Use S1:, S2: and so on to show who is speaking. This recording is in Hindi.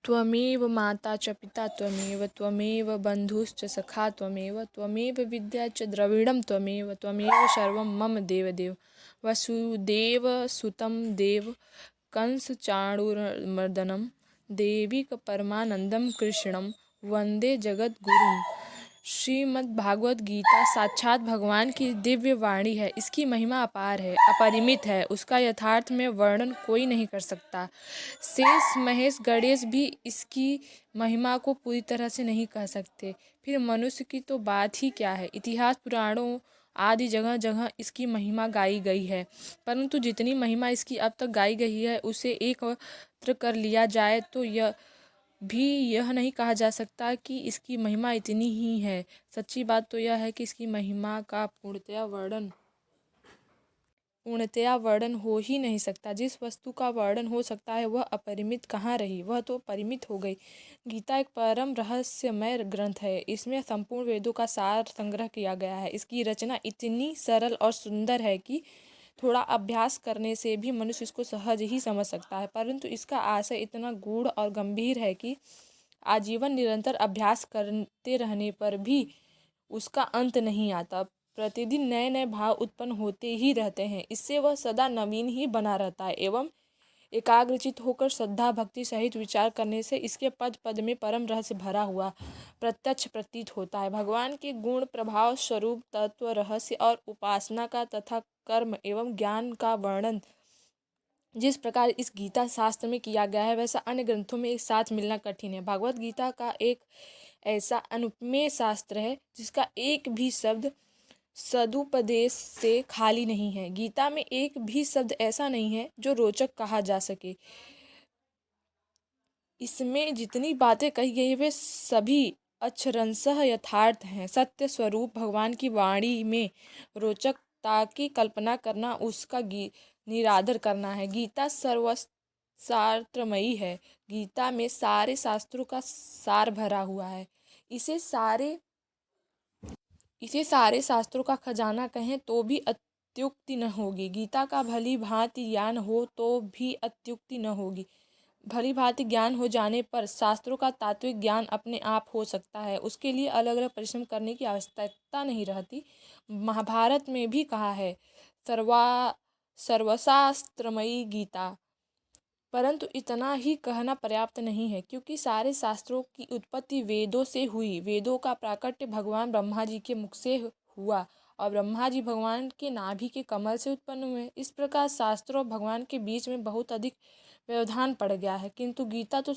S1: त्वमेव माता च पिता त्वमेव बन्धुश्च सखा त्वमेव विद्या च द्रविणं त्वमेव सर्वं मम देवदेव। वसुदेवसुतं देव कंसचाणूरमर्दनं देवीक परमानंदं कृष्णं वंदे जगद्गुरुं। श्रीमद्भागवत गीता साक्षात भगवान की दिव्य वाणी है। इसकी महिमा अपार है, अपरिमित है। उसका यथार्थ में वर्णन कोई नहीं कर सकता। शेष महेश गणेश भी इसकी महिमा को पूरी तरह से नहीं कह सकते, फिर मनुष्य की तो बात ही क्या है। इतिहास, पुराणों आदि जगह जगह इसकी महिमा गाई गई है, परंतु जितनी महिमा इसकी अब तक गाई गई है उसे एकत्र कर लिया जाए तो यह नहीं कहा जा सकता कि इसकी महिमा इतनी ही है। सच्ची बात तो यह है कि इसकी महिमा का पूर्णतया वर्णन हो ही नहीं सकता। जिस वस्तु का वर्णन हो सकता है वह अपरिमित कहाँ रही, वह तो परिमित हो गई। गीता एक परम रहस्यमय ग्रंथ है। इसमें संपूर्ण वेदों का सार संग्रह किया गया है। इसकी रचना इतनी सरल और सुंदर है कि थोड़ा अभ्यास करने से भी मनुष्य इसको सहज ही समझ सकता है, परंतु इसका आशय इतना गूढ़ और गंभीर है कि आजीवन निरंतर अभ्यास करते रहने पर भी उसका अंत नहीं आता। प्रतिदिन नए नए भाव उत्पन्न होते ही रहते हैं। इससे वह सदा नवीन ही बना रहता है एवं एकाग्रचित होकर श्रद्धा भक्ति सहित विचार करने से इसके पद पद में परम रहस्य भरा हुआ प्रत्यक्ष प्रतीत होता है। भगवान के गुण, प्रभाव, स्वरूप, तत्व, रहस्य और उपासना का तथा कर्म एवं ज्ञान का वर्णन जिस प्रकार इस गीता शास्त्र में किया गया है वैसा अन्य ग्रंथों में एक साथ मिलना कठिन है। भगवत गीता का एक ऐसा अनुपमेय शास्त्र है जिसका एक भी शब्द सदुपदेश से खाली नहीं है। गीता में एक भी शब्द ऐसा नहीं है जो रोचक कहा जा सके। इसमें जितनी बातें कही गई वे सभी अक्षरशः यथार्थ हैं। सत्य स्वरूप भगवान की वाणी में रोचकता की कल्पना करना उसका निरादर करना है। गीता सर्वशास्त्रमयी है। गीता में सारे शास्त्रों का सार भरा हुआ है। इसे सारे शास्त्रों का खजाना कहें तो भी अत्युक्ति न होगी। गीता का भली भांति ज्ञान हो तो भी अत्युक्ति न होगी। भली भांति ज्ञान हो जाने पर शास्त्रों का तात्विक ज्ञान अपने आप हो सकता है। उसके लिए अलग अलग परिश्रम करने की आवश्यकता नहीं रहती। महाभारत में भी कहा है सर्वशास्त्रमयी गीता, परंतु इतना ही कहना पर्याप्त नहीं है, क्योंकि सारे शास्त्रों की उत्पत्ति वेदों से हुई। वेदों का प्राकट्य भगवान ब्रह्मा जी के मुख से हुआ और ब्रह्मा जी भगवान के नाभि के कमल से उत्पन्न हुए। इस प्रकार शास्त्रों और भगवान के बीच में बहुत अधिक व्यवधान पड़ गया है, किंतु गीता तो